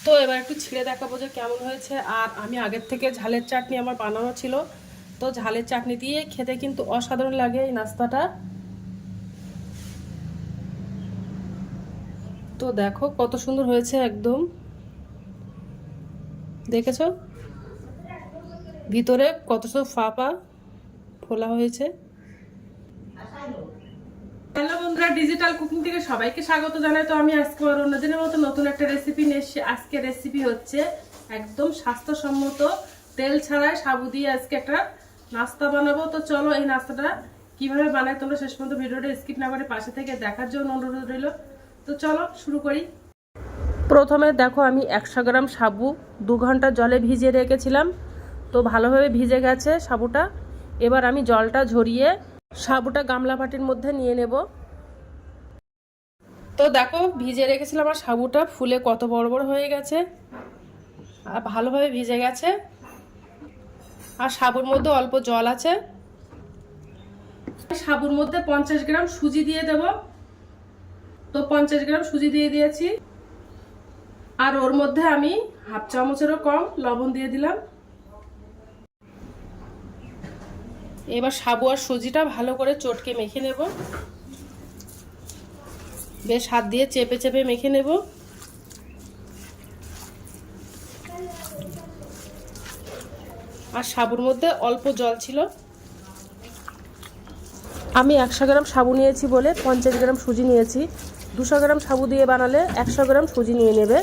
তো এবার একটু ছিঁড়ে দেখাবো যে কেমন হয়েছে। আর আমি আগের থেকে ঝালের চাটনি আমার বানানো ছিল, তো ঝালের চাটনি দিয়ে খেতে কিন্তু অসাধারণ লাগে এই নাস্তাটা। তো দেখো কত সুন্দর হয়েছে, একদম দেখেছো ভিতরে কত সুন্দর ফাঁপা ফোলা হয়েছে। হ্যালো বন্ধুরা, ডিজিটাল কুকিং থেকে সবাইকে স্বাগত জানাই। তো আমি আজকে অন্যদিনের মতো নতুন একটা রেসিপি নিয়ে এসেছি। আজকে রেসিপি হচ্ছে একদম স্বাস্থ্যসম্মত তেল ছাড়াই সাবু দিয়ে আজকে একটা নাস্তা বানাবো। তো চলো এই নাস্তাটা কিভাবে বানাই তোমরা শেষ পর্যন্ত ভিডিওটা স্কিপ না করে পাশে থেকে দেখার জন্য অনুরোধ রইল। তো চলো শুরু করি। প্রথমে দেখো আমি 100 গ্রাম সাবু 2 ঘন্টা জলে ভিজিয়ে রেখেছিলাম। তো ভালোভাবে ভিজে গেছে সাবুটা। এবার আমি জলটা ঝরিয়ে সাবুটা গামলা বাটির মধ্যে নিয়ে নেব। তো দেখো ভিজে রেখেছিলাম আর সাবুটা ফুলে কত বড় বড় হয়ে গেছে আর ভালোভাবে ভিজে গেছে। আর সাবুর মধ্যে অল্প জল আছে। সাবুর মধ্যে 50 গ্রাম সুজি দিয়ে দেব। তো 50 গ্রাম সুজি দিয়ে দিয়েছি। আর ওর মধ্যে আমি হাফ চামচেরও কম লবণ দিয়ে দিলাম। এবার সাবু আর সুজিটা ভালো করে চটকে মেখে নেব। বেশ হাত দিয়ে চেপে চেপে মেখে নেব। আর সাবুর মধ্যে অল্প জল ছিল। আমি 100 গ্রাম সাবু নিয়েছি বলে 50 গ্রাম সুজি নিয়েছি। 200 গ্রাম সাবু দিয়ে বানালে 100 গ্রাম সুজি নিয়ে নেবে।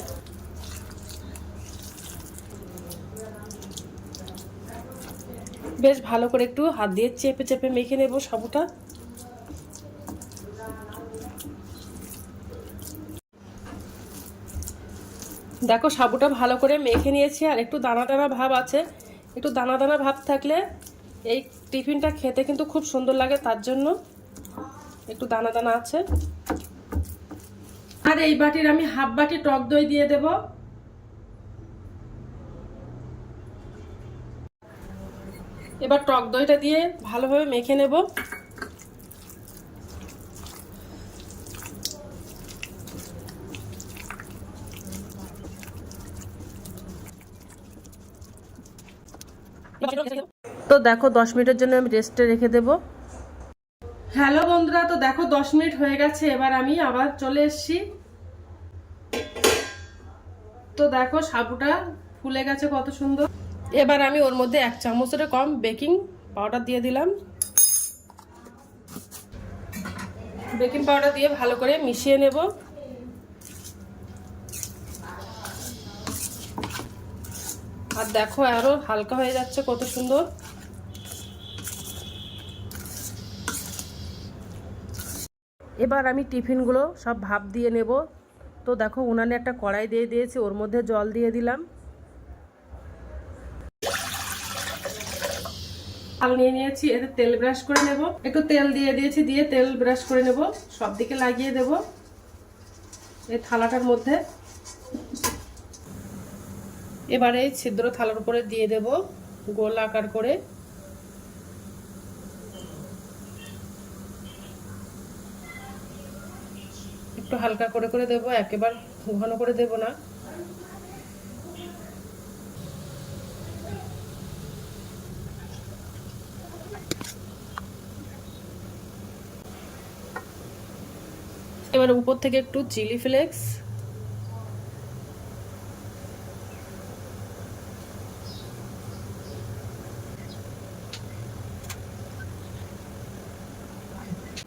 বেশ ভালো করে একটু হাত দিয়ে চেপে চেপে মেখে নেব সাবুটা। দেখো সাবুটা ভালো করে মেখে নিয়েছি আর একটু দানা দানা ভাব আছে। একটু দানা দানা ভাব থাকলে এই টিফিনটা খেতে কিন্তু খুব সুন্দর লাগে, তার জন্য একটু দানা দানা আছে। আর এই বাটির আমি হাফ বাটি টক দই দিয়ে দেব। এবার টক দইটা দিয়ে ভালোভাবে মেখে নেব। তো দেখো 10 মিনিটের জন্য আমি রেস্টে রেখে দেব। হ্যালো বন্ধুরা, তো দেখো 10 মিনিট হয়ে গেছে। এবার আমি আবার চলে এসেছি। তো দেখো সাবুটা ফুলে গেছে কত সুন্দর। এবার আমি ওর মধ্যে 1 চামচের কম বেকিং পাউডার দিয়ে দিলাম। বেকিং পাউডার দিয়ে ভালো করে মিশিয়ে নেব। আর দেখো আরো হালকা হয়ে যাচ্ছে কত সুন্দর। এবার আমি টিফিনগুলো সব ভাপ দিয়ে নেব। তো দেখো উনানে একটা কড়াই দিয়ে দিয়েছি, ওর মধ্যে জল দিয়ে দিলাম। আলু নিয়ে নিয়েছি, এতে তেল ব্রাশ করে নেব। একটু তেল দিয়ে দিয়েছি, দিয়ে তেল ব্রাশ করে নেব। সব দিকে লাগিয়ে দেব এই থালাটার মধ্যে। এবারে এই ছিদ্র থালার উপরে দিয়ে দেব গোল আকার করে। একটু হালকা করে করে দেব, একেবারে ঘন করে দেব না। এবার উপর থেকে একটু চিলি ফ্লেক্স,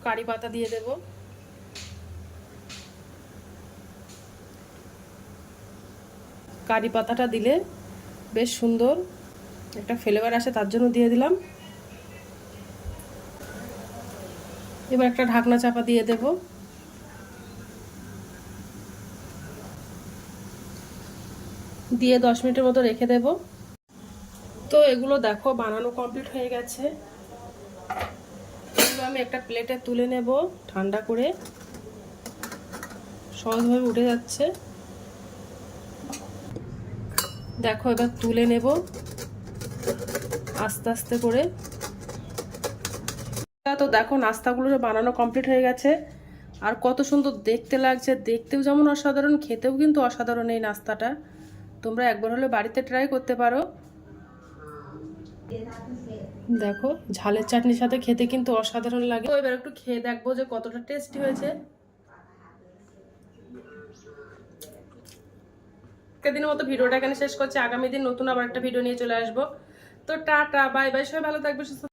কারি পাতা দিয়ে দেব। কারি পাতাটা দিলে বেশ সুন্দর একটা ফ্লেভার আসে, তার জন্য দিয়ে দিলাম। এবার একটা ঢাকনা চাপা দিয়ে দেব। দিয়ে 10 মিনিটের মতো রেখে দেব। তো এগুলো দেখো বানানো কমপ্লিট হয়ে গেছে। এগুলো আমি একটা প্লেটে তুলে নেব ঠান্ডা করে। সহজভাবে উঠে যাচ্ছে, দেখো এবার তুলে নেব আস্তে আস্তে করে। তো দেখো নাস্তাগুলো বানানো কমপ্লিট হয়ে গেছে। আর কত সুন্দর দেখতে লাগছে, দেখতেও যেমন অসাধারণ, খেতেও কিন্তু অসাধারণ এই নাস্তাটা। তোমরা একবার হলে বাড়িতে ট্রাই করতে পারো। দেখো ঝালের চাটনির সাথে খেতে কিন্তু অসাধারণ লাগে। তো এবার একটু খেয়ে দেখবো যে কতটা টেস্টি হয়েছে। দিনের মতো ভিডিওটা এখানে শেষ করছি। আগামী দিন নতুন আবার একটা ভিডিও নিয়ে চলে আসবো। তো টাটা, বাই বাই, সবাই ভালো থাকবে, সুস্থ